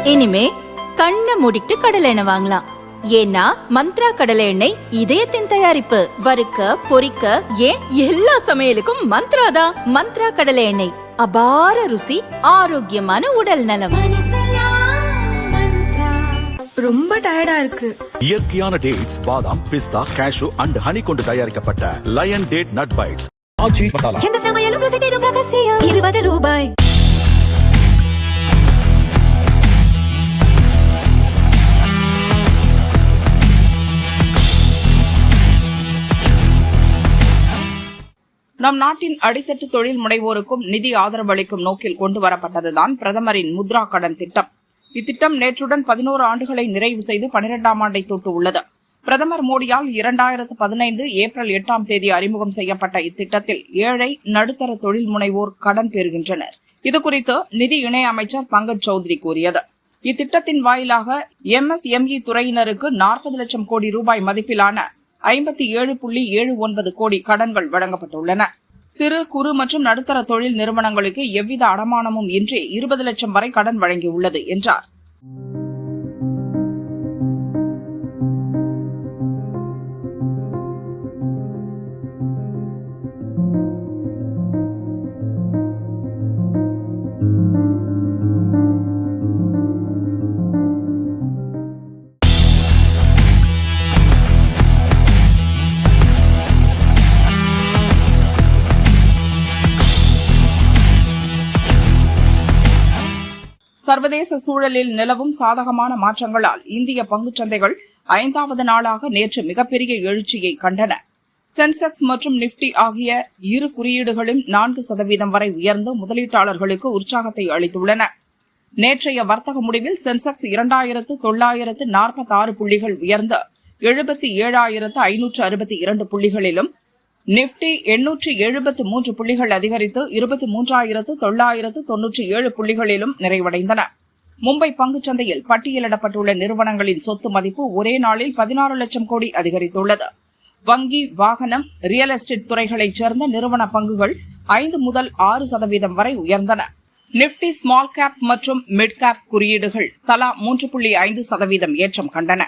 இனிமே கண்ணை மூடிட்டு கடலை எண்ணெய் வாங்கலாம். ஏன்னா மந்த்ரா கடலை எண்ணெய் இதயத்தின் தயாரிப்பு. வறுக்க பொரிக்க ஏன் எல்லா சமையலுக்கும் மந்த்ரா தான். மந்த்ரா கடலை எண்ணெய், அபார ருசி, ஆரோக்கியமான உடல் நலம். ரொம்ப டயர்டா இருக்கு. இயற்கையான டேட்ஸ், பாதாம், பிஸ்தா, கேஷு அண்ட் ஹனி கொண்டு தயாரிக்கப்பட்ட லயன் டேட் நட் பைட்ஸ். எந்த சமையலும் ருசி தேடும் ரகசியம். 20 ரூபாய். நம் நாட்டின் அடித்தட்டு தொழில் முனைவோருக்கும் நிதி ஆதரவு அளிக்கும் நோக்கில் கொண்டு வரப்பட்டதுதான் பிரதமரின் முத்ரா கடன் திட்டம். இத்திட்டம் நேற்றுடன் 11 ஆண்டுகளை நிறைவு செய்து 12ஆம் ஆண்டை தொட்டு உள்ளது. பிரதமர் மோடியால் 2015 ஏப்ரல் 8ஆம் தேதி அறிமுகம் செய்யப்பட்ட இத்திட்டத்தில் ஏழை நடுத்தர தொழில் முனைவோர் கடன் பெறுகின்றனர். இதுகுறித்து நிதி இணை அமைச்சர் பங்கஜ் சௌத்ரி கூறியது. இத்திட்டத்தின் வாயிலாக MSME துறையினருக்கு 40 லட்சம் கோடி ரூபாய் மதிப்பிலான 57.79 கோடி கடன்கள் வழங்கப்பட்டுள்ளன. சிறு குறு மற்றும் நடுத்தர தொழில் நிறுவனங்களுக்கு எவ்வித அடமானமும் இன்றி 20 லட்சம் வரை கடன் வழங்கியுள்ளது என்றார். சர்வதேச சூழலில் நிலவும் சாதகமான மாற்றங்களால் இந்திய பங்குச்சந்தைகள் 5வது நாளாக நேற்று மிகப்பெரிய எழுச்சியை கண்டன. சென்செக்ஸ் மற்றும் நிப்டி ஆகிய இரு குறியீடுகளும் 4% வரை உயர்ந்து முதலீட்டாளர்களுக்கு உற்சாகத்தை அளித்துள்ளன. நேற்றைய வர்த்தக முடிவில் சென்செக்ஸ் 2946 புள்ளிகள் உயர்ந்து 77,562 புள்ளிகளிலும், நிப்டி 873 புள்ளிகள் அதிகரித்து 23,997 புள்ளிகளிலும் நிறைவடைந்தன. மும்பை பங்குச்சந்தையில் பட்டியலிடப்பட்டுள்ள நிறுவனங்களின் சொத்து மதிப்பு ஒரே நாளில் 16 லட்சம் கோடி அதிகரித்துள்ளது. வங்கி, வாகனம், ரியல் எஸ்டேட் துறைகளைச் சேர்ந்த நிறுவன பங்குகள் 5 முதல் 6% வரை உயர்ந்தன. நிப்டி ஸ்மால் கேப் மற்றும் மிட் கேப் குறியீடுகள் தலா 3.5% ஏற்றம் கண்டன.